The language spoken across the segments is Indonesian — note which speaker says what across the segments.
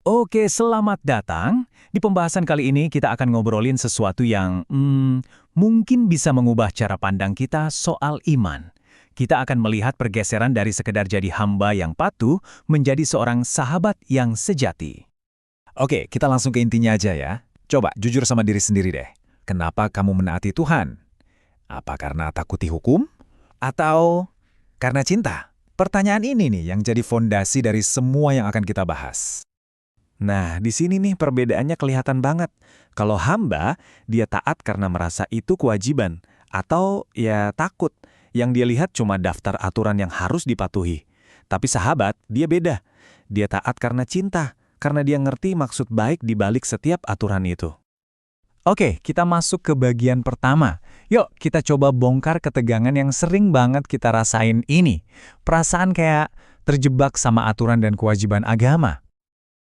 Speaker 1: Oke, selamat datang. Di pembahasan kali ini kita akan ngobrolin sesuatu yang mungkin bisa mengubah cara pandang kita soal iman. Kita akan melihat pergeseran dari sekedar jadi hamba yang patuh menjadi seorang sahabat yang sejati.
Speaker 2: Oke, kita langsung ke intinya aja ya. Coba jujur sama diri sendiri deh. Kenapa kamu menaati Tuhan? Apa karena takut dihukum? Atau karena cinta? Pertanyaan ini nih yang jadi fondasi dari semua yang akan kita bahas.
Speaker 3: Nah, di sini nih perbedaannya kelihatan banget. Kalau hamba, dia taat karena merasa itu kewajiban. Atau ya takut. Yang dia lihat cuma daftar aturan yang harus dipatuhi. Tapi sahabat, dia beda. Dia taat karena cinta. Karena dia ngerti maksud baik di balik setiap aturan itu.
Speaker 1: Oke, kita masuk ke bagian pertama. Yuk, kita coba bongkar ketegangan yang sering banget kita rasain ini. Perasaan kayak terjebak sama aturan dan kewajiban agama.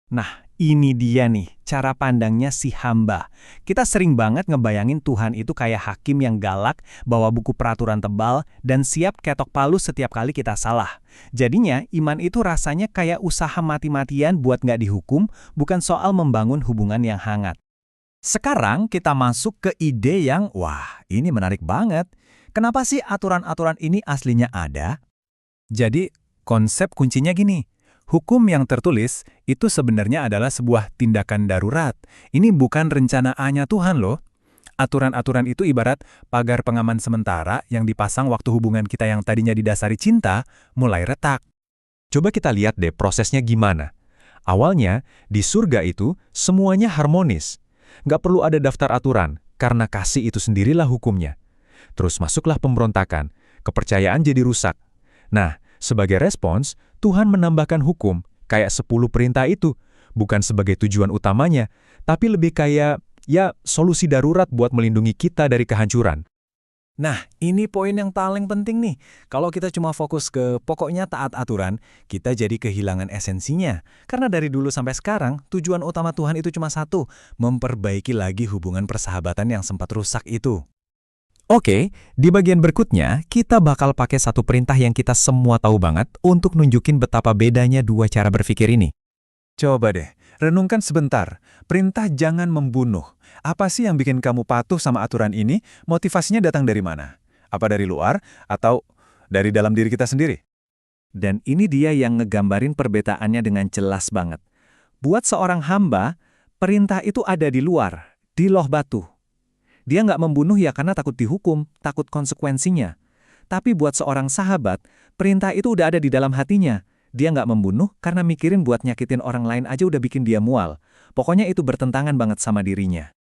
Speaker 1: Nah, ini dia nih, cara pandangnya si hamba. Kita sering banget ngebayangin Tuhan itu kayak hakim yang galak, bawa buku peraturan tebal, dan siap ketok palu setiap kali kita salah. Jadinya, iman itu rasanya kayak usaha mati-matian buat nggak dihukum, bukan soal membangun hubungan yang hangat. Sekarang kita masuk ke ide yang, wah, ini menarik banget. Kenapa sih aturan-aturan ini aslinya ada? Jadi, konsep kuncinya gini. Hukum yang tertulis itu sebenarnya adalah sebuah tindakan darurat. Ini bukan rencana A-nya Tuhan loh. Aturan-aturan itu ibarat pagar pengaman sementara yang dipasang waktu hubungan kita yang tadinya didasari cinta mulai retak.
Speaker 2: Coba kita lihat deh prosesnya gimana. Awalnya, di surga itu semuanya harmonis. Nggak perlu ada daftar aturan, karena kasih itu sendirilah hukumnya. Terus masuklah pemberontakan, kepercayaan jadi rusak. Nah, sebagai respons, Tuhan menambahkan hukum, kayak 10 perintah itu, bukan sebagai tujuan utamanya, tapi lebih kayak, ya, solusi darurat buat melindungi kita dari kehancuran.
Speaker 1: Nah, ini poin yang paling penting nih. Kalau kita cuma fokus ke pokoknya taat aturan, kita jadi kehilangan esensinya. Karena dari dulu sampai sekarang, tujuan utama Tuhan itu cuma satu, memperbaiki lagi hubungan persahabatan yang sempat rusak itu. Oke, di bagian berikutnya, kita bakal pakai satu perintah yang kita semua tahu banget untuk nunjukin betapa bedanya dua cara berpikir ini.
Speaker 3: Coba deh, renungkan sebentar. Perintah jangan membunuh. Apa sih yang bikin kamu patuh sama aturan ini? Motivasinya datang dari mana? Apa dari luar atau dari dalam diri kita sendiri? Dan ini dia yang ngegambarin perbedaannya dengan jelas banget. Buat seorang hamba, perintah itu ada di luar, di loh batu. Dia nggak membunuh ya karena takut dihukum, takut konsekuensinya. Tapi buat seorang sahabat, perintah itu udah ada di dalam hatinya. Dia nggak membunuh karena mikirin buat nyakitin orang lain aja udah bikin dia mual. Pokoknya itu bertentangan banget sama dirinya.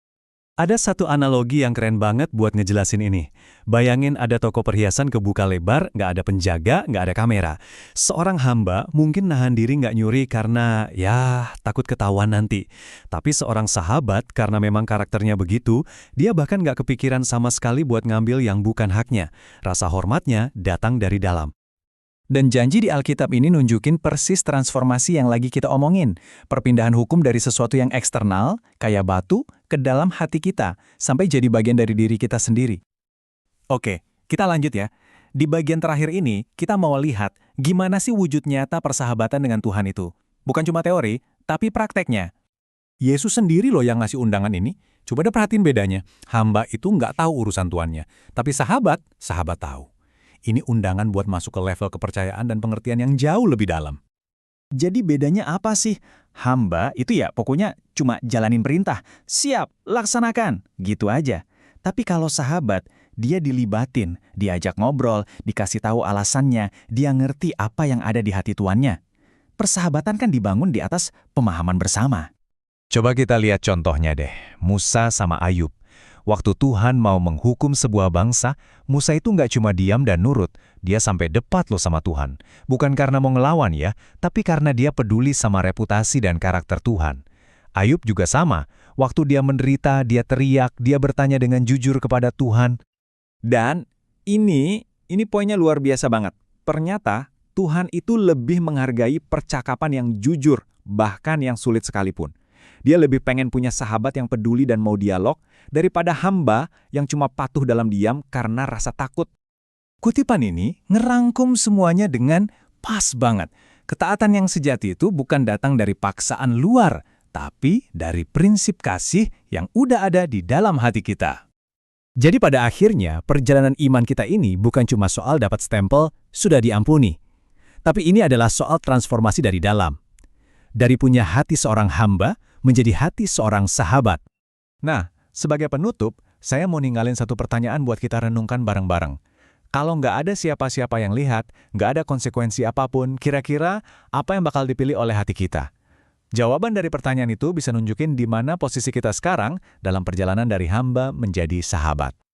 Speaker 3: Ada satu analogi yang keren banget buat ngejelasin ini. Bayangin ada toko perhiasan kebuka lebar, nggak ada penjaga, nggak ada kamera. Seorang hamba mungkin nahan diri nggak nyuri karena, ya, takut ketahuan nanti. Tapi seorang sahabat, karena memang karakternya begitu, dia bahkan nggak kepikiran sama sekali buat ngambil yang bukan haknya. Rasa hormatnya datang dari dalam. Dan janji di Alkitab ini nunjukin persis transformasi yang lagi kita omongin. Perpindahan hukum dari sesuatu yang eksternal, kayak batu, ke dalam hati kita, sampai jadi bagian dari diri kita sendiri. Oke, kita lanjut ya. Di bagian terakhir ini, kita mau lihat gimana sih wujud nyata persahabatan dengan Tuhan itu. Bukan cuma teori, tapi prakteknya. Yesus sendiri loh yang ngasih undangan ini. Coba deh perhatiin bedanya. Hamba itu nggak tahu urusan tuannya. Tapi sahabat tahu. Ini undangan buat masuk ke level kepercayaan dan pengertian yang jauh lebih dalam. Jadi bedanya apa sih? Hamba itu ya pokoknya cuma jalanin perintah. Siap, laksanakan. Gitu aja. Tapi kalau sahabat, dia dilibatin, diajak ngobrol, dikasih tahu alasannya, dia ngerti apa yang ada di hati tuannya. Persahabatan kan dibangun di atas pemahaman bersama.
Speaker 2: Coba kita lihat contohnya deh, Musa sama Ayub. Waktu Tuhan mau menghukum sebuah bangsa, Musa itu nggak cuma diam dan nurut, dia sampai debat loh sama Tuhan. Bukan karena mau ngelawan ya, tapi karena dia peduli sama reputasi dan karakter Tuhan. Ayub juga sama, waktu dia menderita, dia teriak, dia bertanya dengan jujur kepada Tuhan. Dan ini poinnya luar biasa banget. Ternyata Tuhan itu lebih menghargai percakapan yang jujur, bahkan yang sulit sekalipun. Dia lebih pengen punya sahabat yang peduli dan mau dialog daripada hamba yang cuma patuh dalam diam karena rasa takut. Kutipan ini ngerangkum semuanya dengan pas banget. Ketaatan yang sejati itu bukan datang dari paksaan luar,
Speaker 3: tapi dari prinsip kasih yang udah ada di dalam hati kita.
Speaker 4: Jadi pada akhirnya, perjalanan iman kita ini bukan cuma soal dapat stempel, sudah diampuni. Tapi ini adalah soal transformasi dari dalam. Dari punya hati seorang hamba, menjadi hati seorang sahabat.
Speaker 2: Nah, sebagai penutup, saya mau ninggalin satu pertanyaan buat kita renungkan bareng-bareng. Kalau nggak ada siapa-siapa yang lihat, nggak ada konsekuensi apapun, kira-kira apa yang bakal dipilih oleh hati kita? Jawaban dari pertanyaan itu bisa nunjukin di mana posisi kita sekarang dalam perjalanan dari hamba menjadi sahabat.